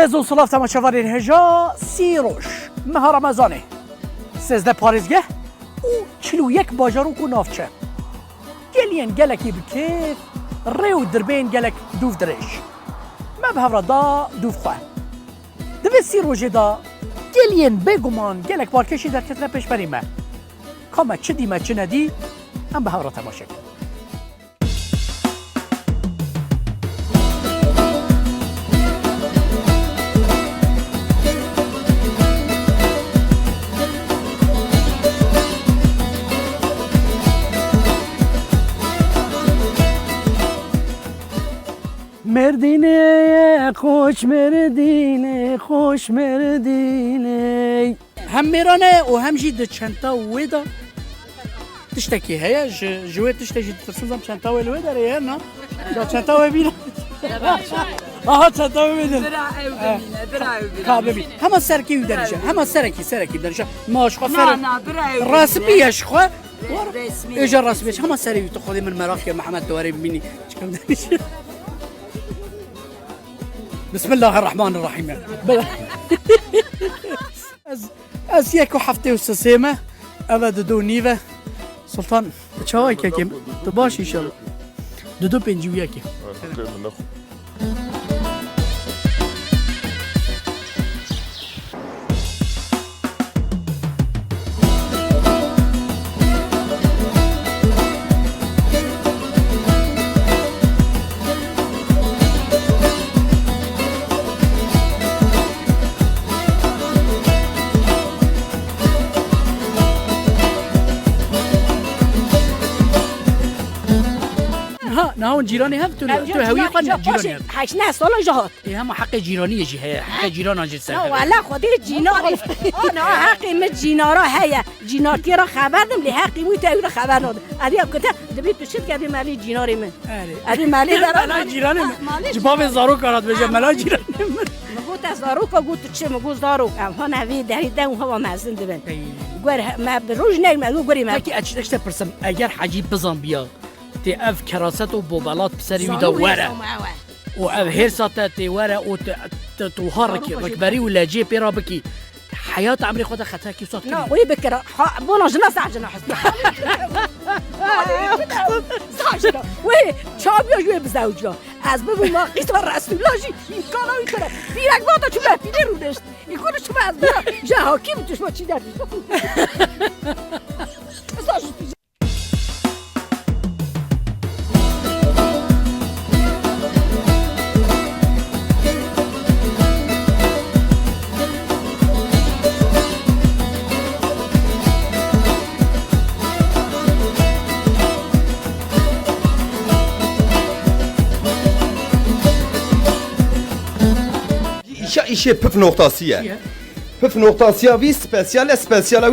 هزو صلاف تماشاوری هجا سیروش مه رمضانه 13 پاريزگه و 41 باجارو کو نافچه گلین گلکی بکیف ریو دربین گلک دوف درش ما بهورا دا دوف خواه دوی سیروشه دا گلین بگمان گلک بارکشی در کتنه پیش بریمه کامه چه دیمه چه ندی هم بهورا تماشا کن مردینه خوش مردینه خوش مردینه هم میرانه و هم جید چنتا ویدا تشتکی هیا جوی تشتکی ترسنزم چنتا ویل ویدا ریه نه یا چنتا وی بینا آها چنتا وی بینا کابلی همه سرکی ویدنشه همه سرکی ویدنشه ماش خفر رسمیش خو اجا رسمیش همه سری تو خودی من مراف که محمد دواری ببینی چکم دنیشه بسم الله الرحمن الرحيم از یک هفته و سسیمه اول دو نیوه سلطان چاوای که کم تو باش ایشالله دو پنجویه که ناون جيراني هم تو هوية قن جيراني هاش نه سال جهات هم حق جيراني يجي هي حق جيران اجي سر ولا خدي جينار انا حقي من جينارا هيا جينارتي را خبردم لحقي مو تاوي را خبر ناد ادي كنت دبي تشد كدي مالي جيناري من ادي مالي مالا جيراني جباب زارو كارات بجا مالا جيراني مگوت زارو کو گوت چه مگو زارو ها نوی دریدن و هوا مزن دبن گور ما بروج نه ما گوری ما کی اچ پرسم اگر حجی بزن بیا تی اف کراست و بوبلات بسری ویدا وره و اف هرسات تی وره و تو هارکی رکبری ولا جی پیرا بکی حیات عمری خود خطا کی صوت نه وی بکرا بونا جنا ساجنا حسب ساجنا وی چابیا جو بزوجا از بگو ما قسم رسول الله این کارا میکنه بیرک بادا چون لفیده رو داشت این کارو شما از بیا جه حاکم توش ما چی در işe püf noktasıya. Püf noktasıya vi spesiyal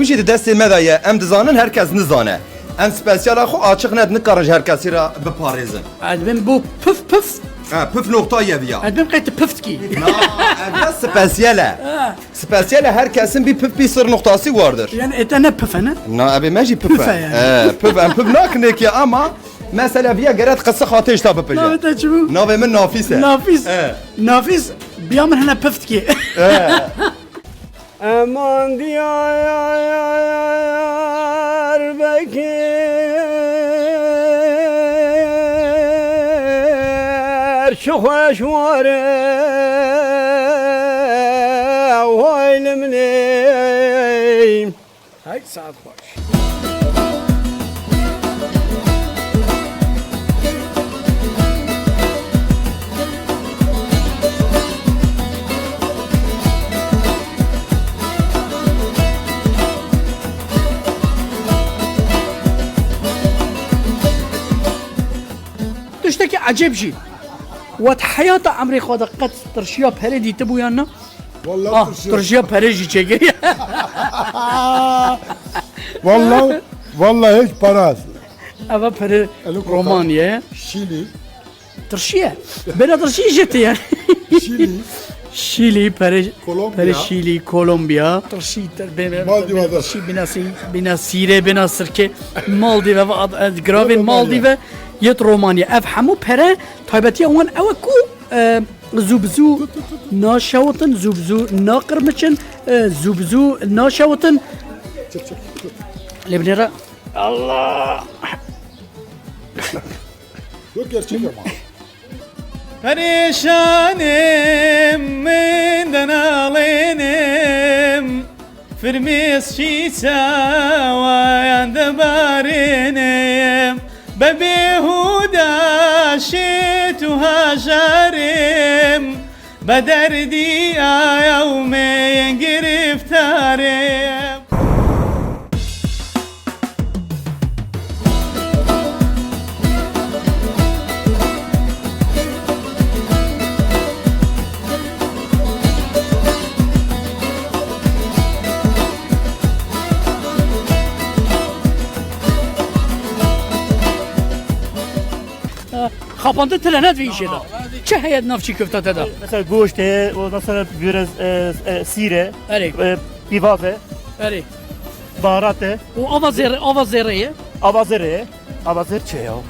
wî de destê me daye em dizanin herkes nizane. Em spesiyala xwe açık net nikarij herkesî ra biparêzin. ادبم بو püf Ha püf noktaya viya. ادبم قيت püftki Na spesiyale. Spesiyale herkesin bir püf bir sır noktası vardır. yani etene püfene Na abi meji püf. Püfe yani. Püf em püf nakinek ya ama mesela viya geret kısa xatê işte bipije. ناوی تا چبو Navê min Nafîs e. نافیس بیا من هنه پفتکی امان دیار بکر چو خوشواره وایلم نیم های ساعت خوش تشتكي عجيب جي وحياة عمري خود قد ترشيا بهريدي تبو يانا والله ترشيا بهريجي تشيكي والله hiç para. أبا بهري رومانيا Şili, ترشيا بنا ترشيا جتي يعني Şili, شيلي بهري Kolombiya. بهري شيلي كولومبيا ترشي Maldiva'da. بنا سيري بنا سركي مالديفا جرافين مالديفا يت رومانيا أفهموا بهري طيبتي أوان أوكو زوبزو ناشوتن زوبزو ناقرمچن زوبزو ناشوتن لبنرا الله Yok gerçek ama. پریشانم من دنالینم فرمیس شیسا ویان دبارینم ببیهودا شیت و هاجرم بدردی آیومی گرفتارم خاپانده تلنت وی ایشه دا چه هیت نافچی کفتت دا مثلا گوشته و مثلا بیرز سیره اره پیوازه اره باراته و آوا زیره آوازره آوازر چه یا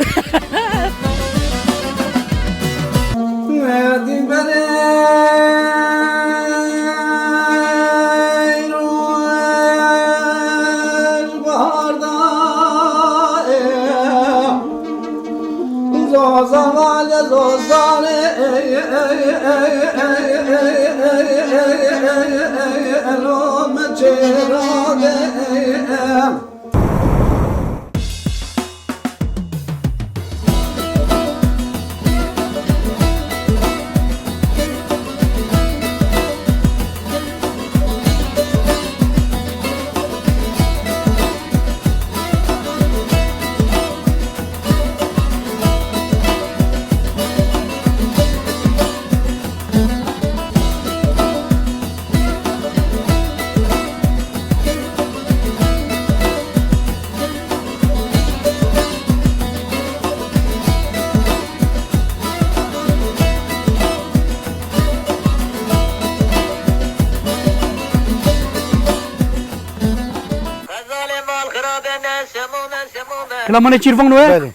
کلامانه چیرفنگ نوه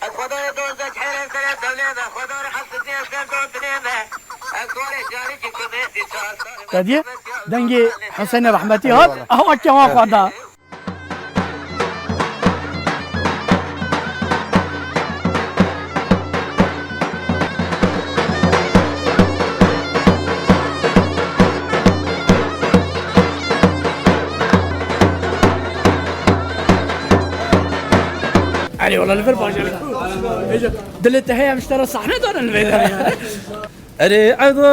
دادیه دنگی حسین رحمتی هات اهو کما خواهده علي والله الفيلم باجر دلت هي مش ترى صحنه دور الفيلم اري عضيل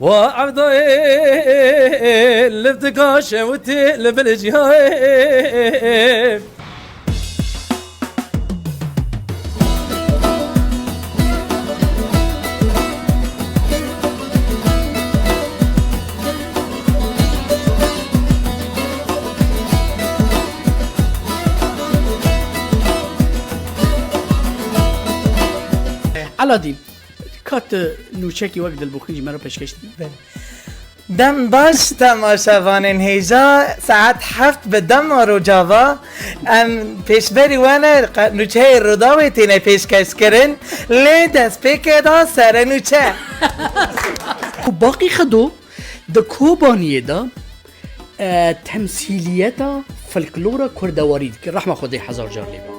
وعضيل لفتقاش وتي بالجهايب علادين كات نوچکی وقت البخاري مرا پیشکشتی دم باش تماشاوانین هیجا ساعت 7 به دم روجاوا ام پیشبری وانه نوچه روداوی تینه پیشکش کرن لی دست پیکه دا سر نوچه باقی خدو د کوبانیه دا تمثیلیت فلکلور کردواری که رحمه خدای هزار جار لیبا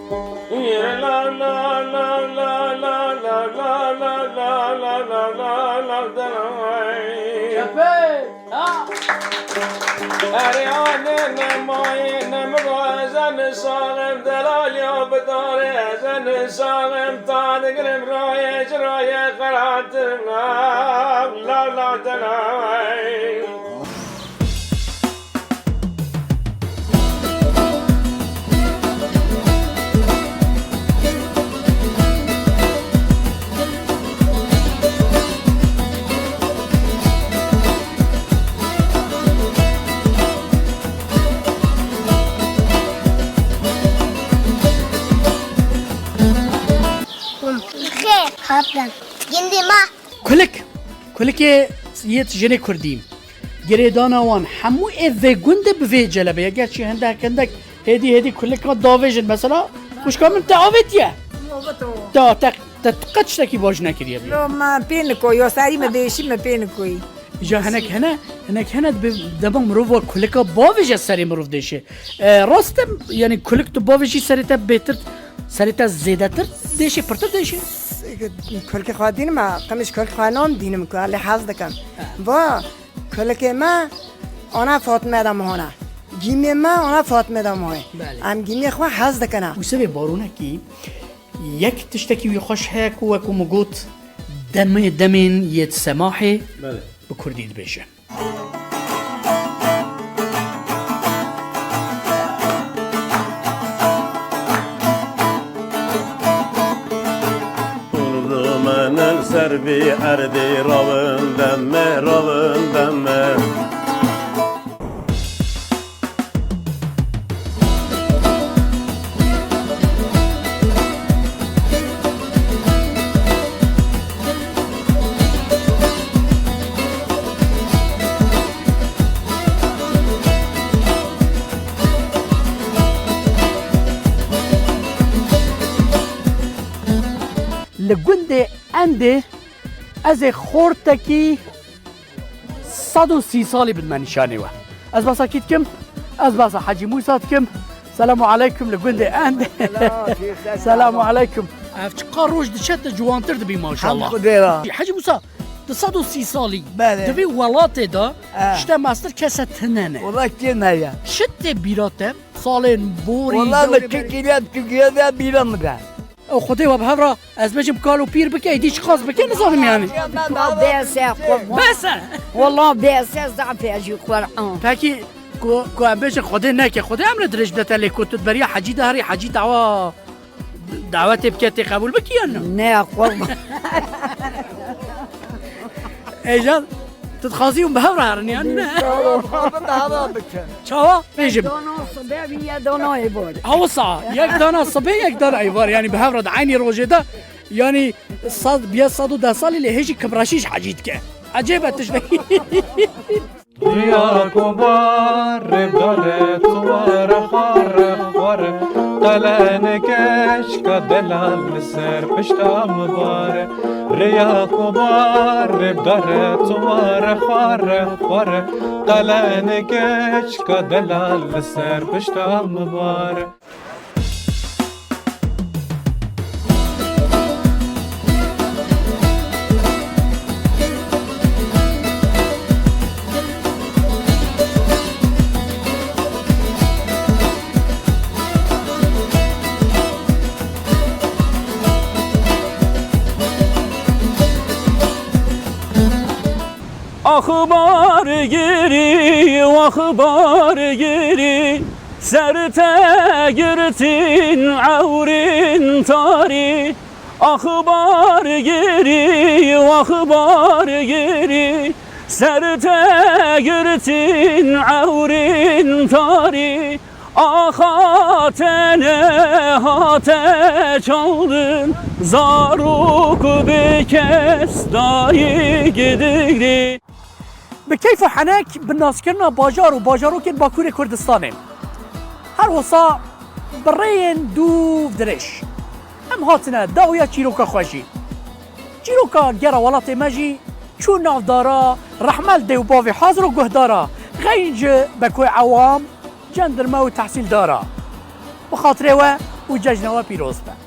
خاطر جندي ما كلك يت جني كرديم جريدانا وان حمو اف گند بفي جلبه اگر چی هندك هدي كلك داويجن مثلا خوش كم انت عاوتيه تا قد تشتكي باش نكري بي لو ما بينكو يا ساري ما ديشي ما بينكو جا هناك دابا مروف كلك بافيج سري مروف ديشي راستم يعني كلك تو بافيجي سريتا بيتر سريتا زيدتر ديشي برتر ديشي كلك خادين ما قمش كلك خانم دينم كو اللي حاز دكم با كلك ما انا فاطمه دم هنا گیمی ما انا فاطمه دم های ام گیمی خو حاز دکنم وسبب بارونه کی یک تشتكي ويخش هيك وكو مقوت دمين يتسماحي بكردي دبيشه من السر بي أردي روان دم لگوند انده از خورتکی 130 سالی بد من نشانه و از باسا کیت کم از باسا حاجی موسی کم سلام علیکم لگوند انده سلام علیکم افتش قاروش دشت جوانتر دبی ما شاء الله حاجی موسی 130 سالی دبی ولات دا شتا ماستر کسه تننه والله كتير نايا شت بیراته سالن بوری والله ما تكيلات بيرم ده او خدای و بهرا از بجم کالو پیر بکی دیش خاص بکی نظام یعنی بس والله بيسا ضعف اجي قران پاکی کو بجم خدای نکه خدای امر درج دته لیکوت بری حجی دهری حجی دعوت بکتی قبول بکی یا نه قربان ایجاد تتخاصيهم بهرا يعني شو بيجم دانا صبي يا دانا عبار اوصى يك دانا صبي يك دانا عبار يعني بهرا عيني روجدا يعني صاد بيا صادو ده صالي اللي هيجي كبراشيش حجيتك عجيبه تشبهي ريا كبار بدر توار خار قلنكش كدلال سر پشتا مبار ريا كبار بدر توار خار قلنكش كدلال سر پشتا مبار اخبار گیری و اخبار گیری سرته گرتین عورین تاری اخبار گیری و اخبار گیری سرته گرتین عورین تاری آخاتنه هاته چالن زاروک بکس دایی گدگری بكيف حناك بالناس كنا باجار وباجارو كن باكوري كردستانين هر وصا برين دوف دريش ام هاتنا داويا چيروكا خوشي چيروكا جرا ولاتي ماجي چون ناف دارا رحمل ديو باوي حاضر وگه دارا غينج بكوي عوام جندرما وتحصيل دارا بخاطره و وججنا و بيروز با